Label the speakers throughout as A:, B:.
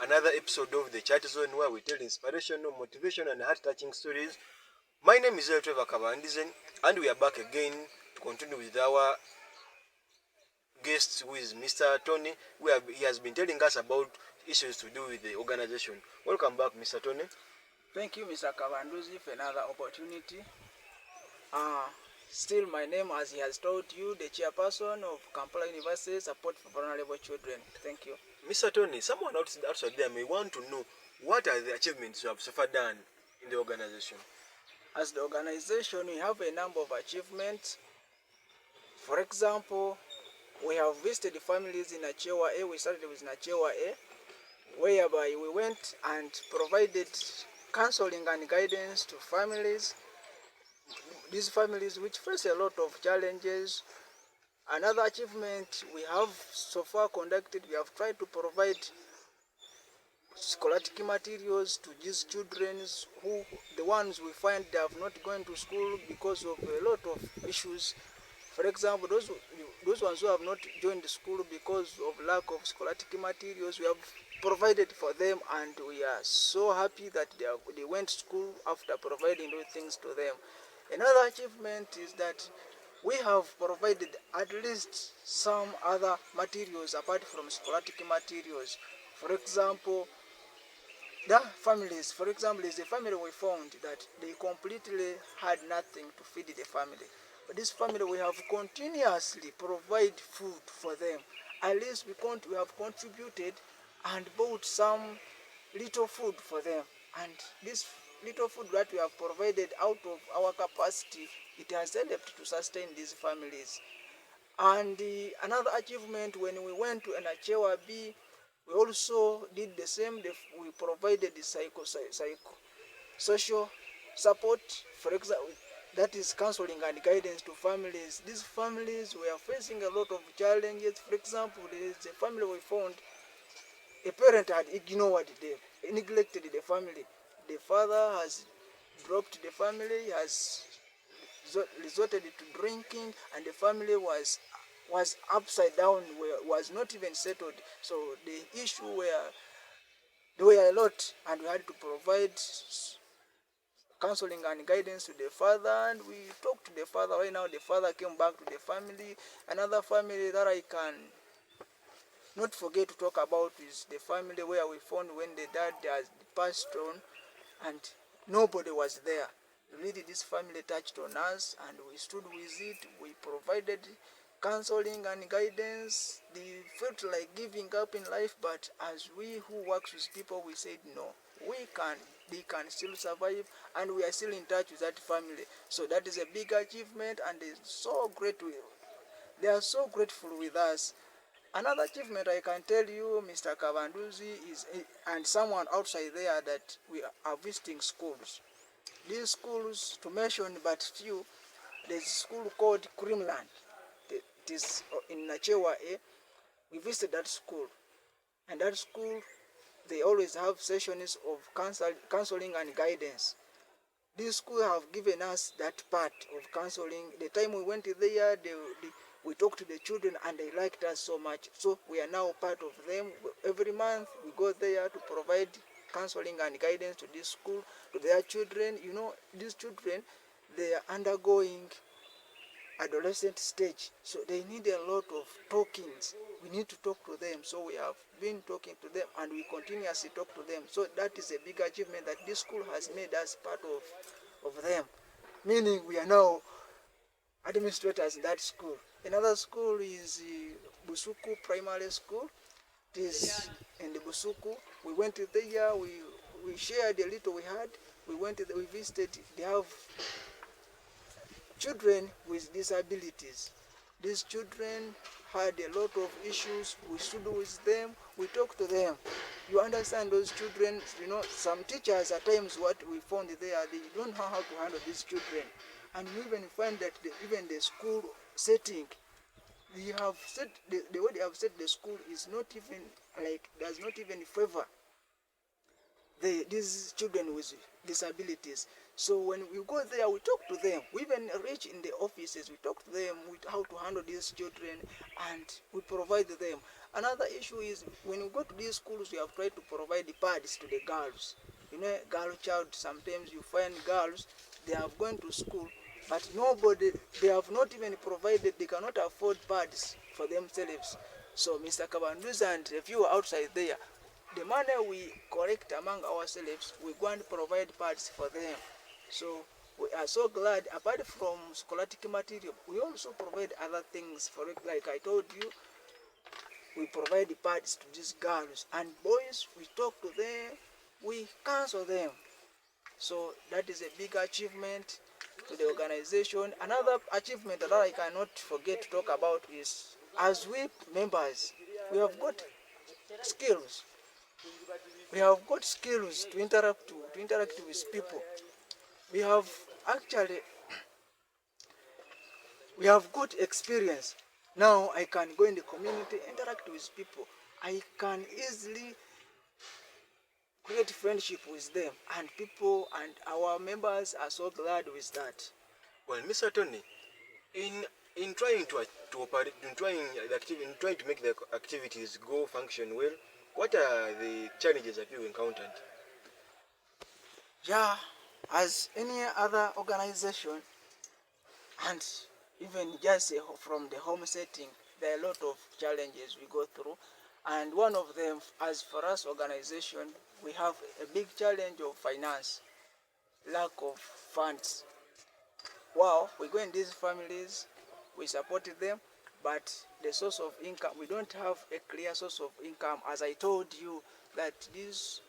A: another episode of the Chat Zone where we tell inspirational, motivational, and heart-touching stories. My name is Trevor Kabandizen, and we are back again to continue with our guest, who is Mr. Tony. He has been telling us about issues to do with the organization. Welcome back, Mr. Tony.
B: Thank you, Mr. Kabanduzi, for another opportunity. Still my name, as he has told you, the chairperson of Kampala University Support for Vulnerable Children. Thank you.
A: Mr. Tony, someone outside there may want to know what are the achievements you have so far done in the organization.
B: As the organization, we have a number of achievements. For example, we have visited families in Achewa A. We started with Achewa A, whereby we went and provided counseling and guidance to families. These families which face a lot of challenges. Another achievement we have so far conducted, we have tried to provide scholastic materials to these children who, the ones we find they have not gone to school because of a lot of issues. For example, those ones who have not joined school because of lack of scholastic materials, we have provided for them, and we are so happy that they went to school after providing those things to them. Another achievement is that we have provided at least some other materials apart from scholastic materials. For example, the families, for example, is a family we found that they completely had nothing to feed the family. But this family, we have continuously provided food for them. At least we have contributed and bought some little food for them. And this little food that we have provided out of our capacity, it has helped to sustain these families. And another achievement, when we went to Achewa B, we also did the same. We provided the social support, for example, that is counseling and guidance to families. These families were facing a lot of challenges. For example, there is a family we found, a parent had neglected the family. The father has dropped the family, has resorted to drinking, and the family was upside down, was not even settled. So the issue there were a lot, and we had to provide counseling and guidance to the father, and we talked to the father. Right now the father came back to the family. Another family that I can not forget to talk about is the family where we found when the dad has passed on and nobody was there. Really, this family touched on us, and we stood with it. We provided counseling and guidance. They felt like giving up in life, but as we who works with people, we said no, they can still survive, and we are still in touch with that family. So that is a big achievement, and they are so grateful with us. Another achievement I can tell you, Mr. Kabanduzi, is, and someone outside there, that we are visiting schools. These schools, to mention but few, there's a school called Creamland. It is in Achewa A. We visited that school, and that school, they always have sessions of counseling and guidance. This school have given us that part of counseling. The time we went there, we talked to the children, and they liked us so much. So we are now part of them. Every month we go there to provide counseling and guidance to this school, to their children. You know, these children, they are undergoing adolescent stage, so they need a lot of talkings. We need to talk to them, so we have been talking to them, and we continuously talk to them. So that is a big achievement, that this school has made us part of them, meaning we are now administrators in that school. Another school is Busuku Primary School. It is in the Busuku. We went there, we shared a little we had. We went there, we visited. They have children with disabilities. These children had a lot of issues. We stood with them, we talked to them. You understand, those children, some teachers at times, what we found there, they don't know how to handle these children. And we even find that even the school setting, they have said the way they have set the school is not even like, does not even favor these children with disabilities. So when we go there, we talk to them. We even reach in the offices, we talk to them with how to handle these children, and we provide them. Another issue is when we go to these schools, we have tried to provide the pads to the girls. You know, girl child, sometimes you find girls, they have gone to school, but nobody, they have not even provided, they cannot afford pads for themselves. So Mr. Kabanduza and a few outside there, the money we collect among ourselves, we go and provide pads for them. So we are so glad, apart from scholastic material, we also provide other things. For it, like I told you, we provide the pads to these girls, and boys, we talk to them, we counsel them. So that is a big achievement to the organization. Another achievement that I cannot forget to talk about is, as we members, we have got skills. We have got skills to interact with people. We have actually, we have got experience. Now I can go in the community, interact with people. I can easily create friendship with them, and people and our members are so glad with that.
A: Well, Mr. Tony, in trying to operate, in trying to make the activities go function well, what are the challenges that you encountered?
B: Yeah, as any other organization, and even just from the home setting, there are a lot of challenges we go through, and one of them, as for us organization, we have a big challenge of finance, lack of funds. Well, we go in these families, we support them, but the source of income, we don't have a clear source of income. As I told you, that this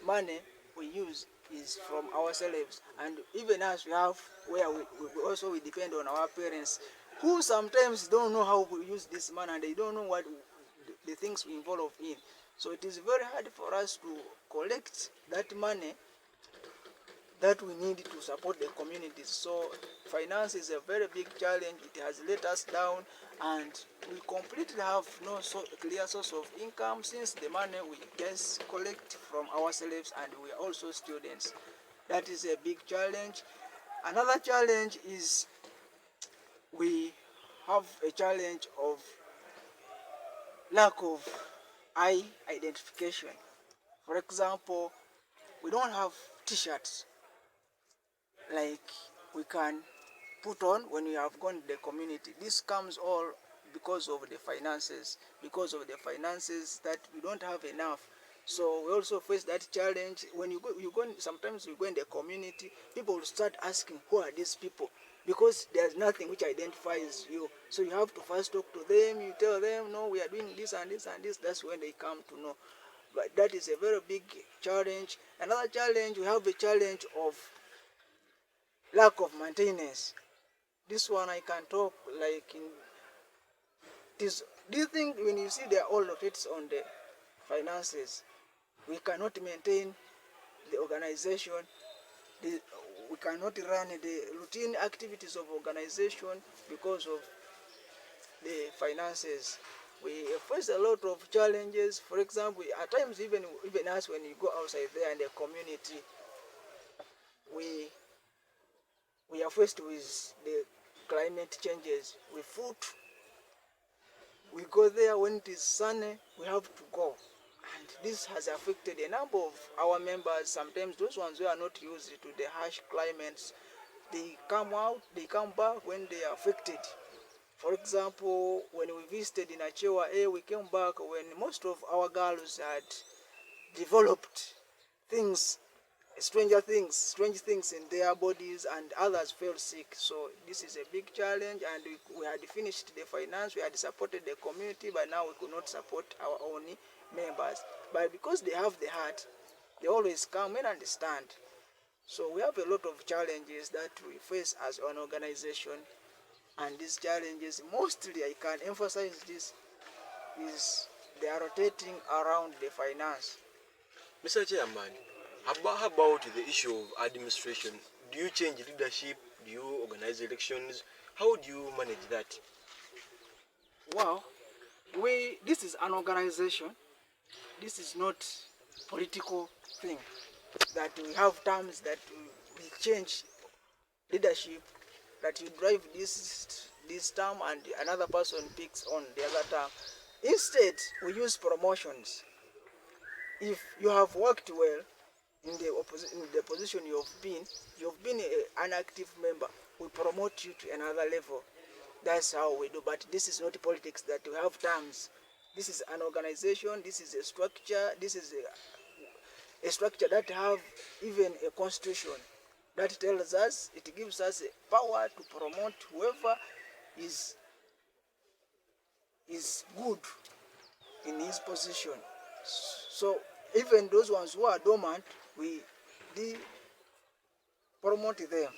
B: money we use is from ourselves, and even as we have where we also we depend on our parents, who sometimes don't know how we use this money, and they don't know what the things we involve in. So it is very hard for us to collect that money that we need to support the communities. So finance is a very big challenge. It has let us down, and we completely have no clear source of income, since the money we just collect from ourselves, and we are also students. That is a big challenge. Another challenge is we have a challenge of lack of eye identification. For example, we don't have t-shirts like we can put on when we have gone to the community. This comes all because of the finances, that we don't have enough. So we also face that challenge. When you go, sometimes you go in the community, people will start asking, who are these people? Because there's nothing which identifies you. So you have to first talk to them, you tell them, no, we are doing this and this and this. That's when they come to know. But that is a very big challenge. Another challenge, we have a challenge of lack of maintenance. This one I can talk like in this. Do you think when you see there are all rotates on the finances, we cannot maintain the organization, we cannot run the routine activities of organization because of the finances? We face a lot of challenges. For example, at times even us, when you go outside there in the community, we are faced with the climate changes. We go there when it is sunny, we have to go. And this has affected a number of our members. Sometimes those ones who are not used to the harsh climates, they come back when they are affected. For example, when we visited in Achewa A, we came back when most of our girls had developed strange things in their bodies, and others fell sick. So this is a big challenge, and we had finished the finance, we had supported the community, but now we could not support our own members. But because they have the heart, they always come and understand. So we have a lot of challenges that we face as an organization, and these challenges, mostly I can emphasize this, is they are rotating around the finance.
A: Mr. Chairman, how about the issue of administration? Do you change leadership? Do you organize elections? How do you manage that?
B: Well, this is an organization. This is not political thing. that we have terms that we change leadership, that you drive this term and another person picks on the other term. Instead, we use promotions. If you have worked well in the position you've been an active member, we promote you to another level. That's how we do. But this is not politics that we have terms. This is an organization. This is a structure. This is a structure that have even a constitution that tells us, it gives us a power to promote whoever is good in his position. So even those ones who are dormant, we promote them.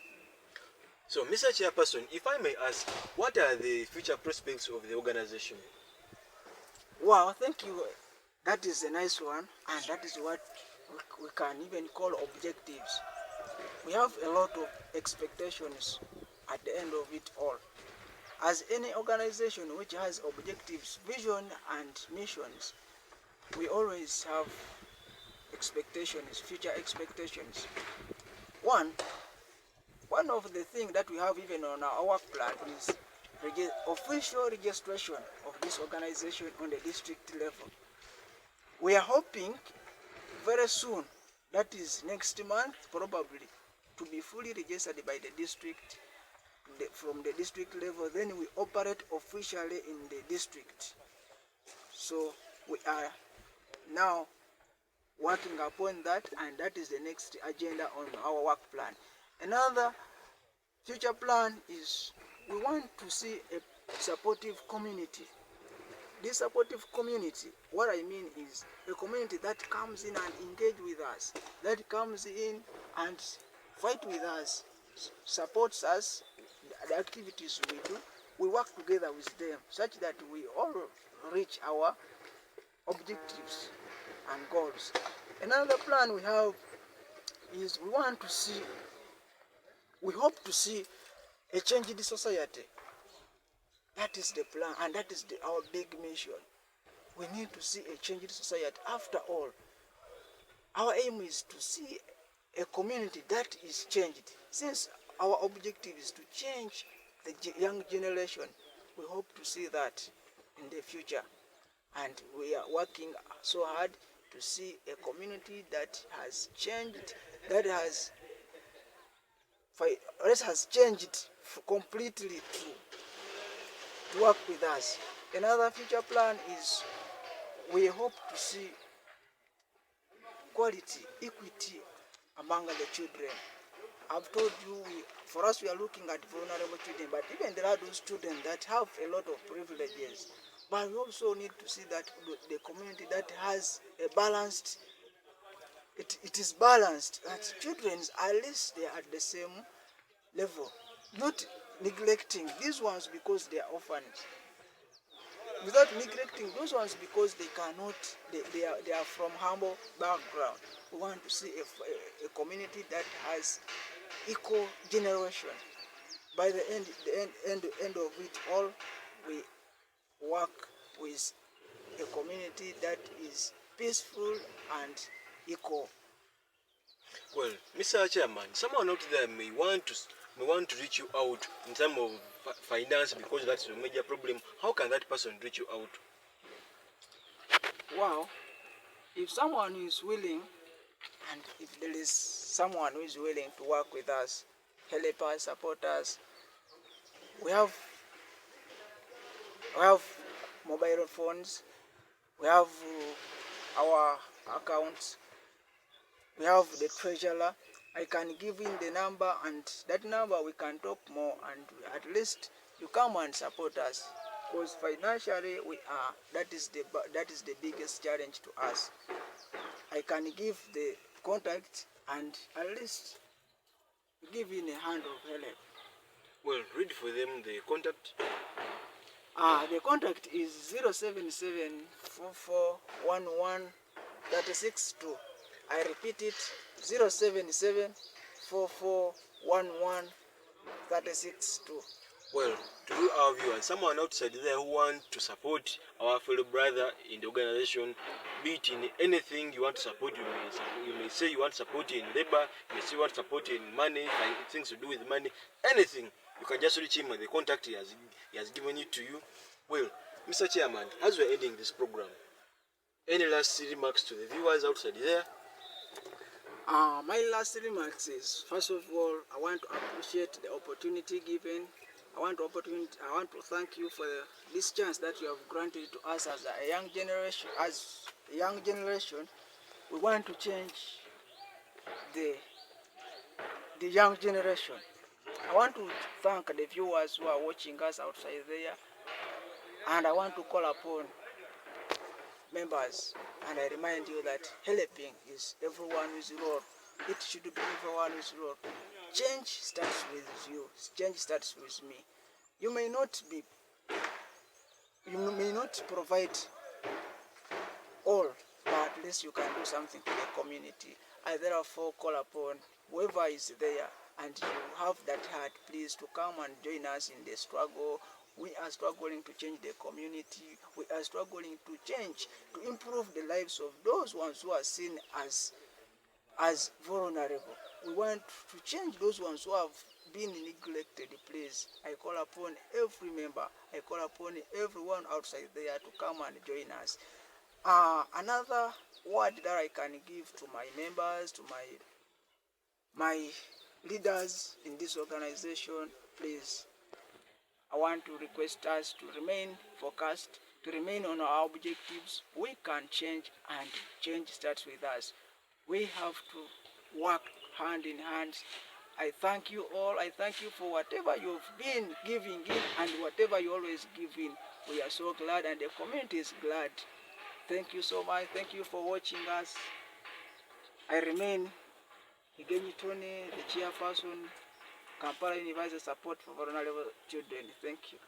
A: So, Mr. Chairperson, if I may ask, what are the future prospects of the organization?
B: Wow, thank you. That is a nice one, and that is what we can even call objectives. We have a lot of expectations at the end of it all. As any organization which has objectives, vision, and missions, we always have expectations, future expectations. One of the things that we have even on our work plan is official registration of this organization on the district level. We are hoping very soon, that is next month probably, to be fully registered by the district, from the district level. Then we operate officially in the district. So we are now working upon that, and that is the next agenda on our work plan. Another future plan is we want to see a supportive community. This supportive community, what I mean is a community that comes in and engage with us, that comes in and fight with us, supports us, the activities we do. We work together with them such that we all reach our objectives and goals. Another plan we have is we hope to see a change in the society. That is the plan, and that is our big mission. We need to see a change in society. After all, our aim is to see a community that is changed. Since our objective is to change the young generation, we hope to see that in the future. And we are working so hard to see a community that has changed, that has changed completely to work with us. Another future plan is we hope to see quality, equity among the children. I've told you, for us we are looking at vulnerable children, but even there are those children that have a lot of privileges. But we also need to see that the community that has a balanced, it is balanced, that children, at least they are at the same level, not neglecting these ones because they are orphans, without neglecting those ones because they cannot, they are from humble background. We want to see a community that has equal generation. By the end of it all, we work with a community that is peaceful and equal.
A: Well, Mr. Chairman, someone out there may want to reach you out in terms of finance, because that's a major problem. How can that person reach you out?
B: Wow, if someone is willing, and if there is someone who is willing to work with us, help us, support us, we have mobile phones, we have our accounts, we have the treasurer. I can give in the number, and that number we can talk more, and at least you come and support us, because financially that is the biggest challenge to us. I can give the contact and at least give in a hand of help.
A: Well, read for them the contact.
B: The contact is 077-4411-362. I repeat it, 077-4411-362.
A: Well, to our viewers, someone outside there who want to support our fellow brother in the organization, be it in anything you want to support, you may say you want to support in labor, you may say you want to support in money, things to do with money, anything. You can just reach him with the contact he has given it to you. Well, Mr. Chairman, as we're ending this program, any last remarks to the viewers outside there?
B: My last remarks is, first of all, I want to appreciate the opportunity given. I want to thank you for this chance that you have granted to us as a young generation. As a young generation, we want to change the young generation. I want to thank the viewers who are watching us outside there, and I want to call upon members, and I remind you that helping is everyone's role. It should be everyone's role. Change starts with you. Change starts with me. You may not provide all, but at least you can do something for the community. I therefore call upon whoever is there and you have that heart, please to come and join us in the struggle. We are struggling to change the community. We are struggling to change, to improve the lives of those ones who are seen as vulnerable. We want to change those ones who have been neglected. Please, I call upon every member, I call upon everyone outside there to come and join us. Another word that I can give to my members, to my leaders in this organization, please, I want to request us to remain focused, to remain on our objectives. We can change, and change starts with us. We have to work hand in hand. I thank you all. I thank you for whatever you've been giving in and whatever you always give in. We are so glad, and the community is glad. Thank you so much. Thank you for watching us. I remain Igenyi Tony, the chairperson, Kampala University Support for Vulnerable Children. Thank you.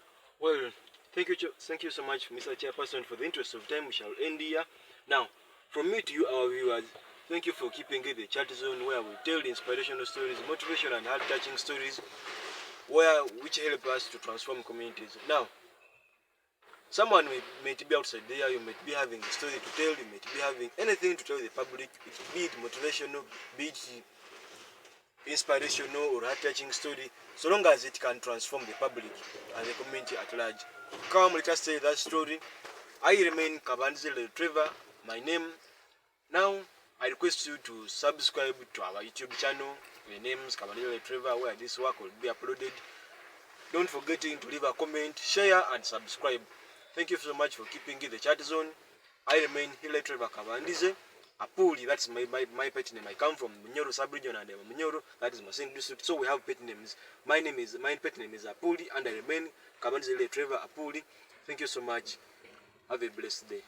A: Well, thank you so much, Mr. Chairperson. For the interest of time, we shall end here. Now, from me to you, our viewers, thank you for keeping it the chat zone, where we tell the inspirational stories, motivational and heart-touching stories, which help us to transform communities. Now, someone may be outside there, you might be having a story to tell, you might be having anything to tell the public, be it motivational, be it inspirational or heart-touching story, so long as it can transform the public and the community at large. Come, let us tell that story. I remain Kabandizile Trevor, my name. Now, I request you to subscribe to our YouTube channel. The name is Kabandizile Trevor, where this work will be uploaded. Don't forget to leave a comment, share, and subscribe. Thank you so much for keeping it the chat zone. I remain Hile Trevor Kabandize. Apuli, that's my pet name. I come from Munyoro sub-region and Munyoro, that is Masengo district. So we have pet names. My pet name is Apuli, and I remain Kabandizile Trevor Apuli. Thank you so much. Have a blessed day.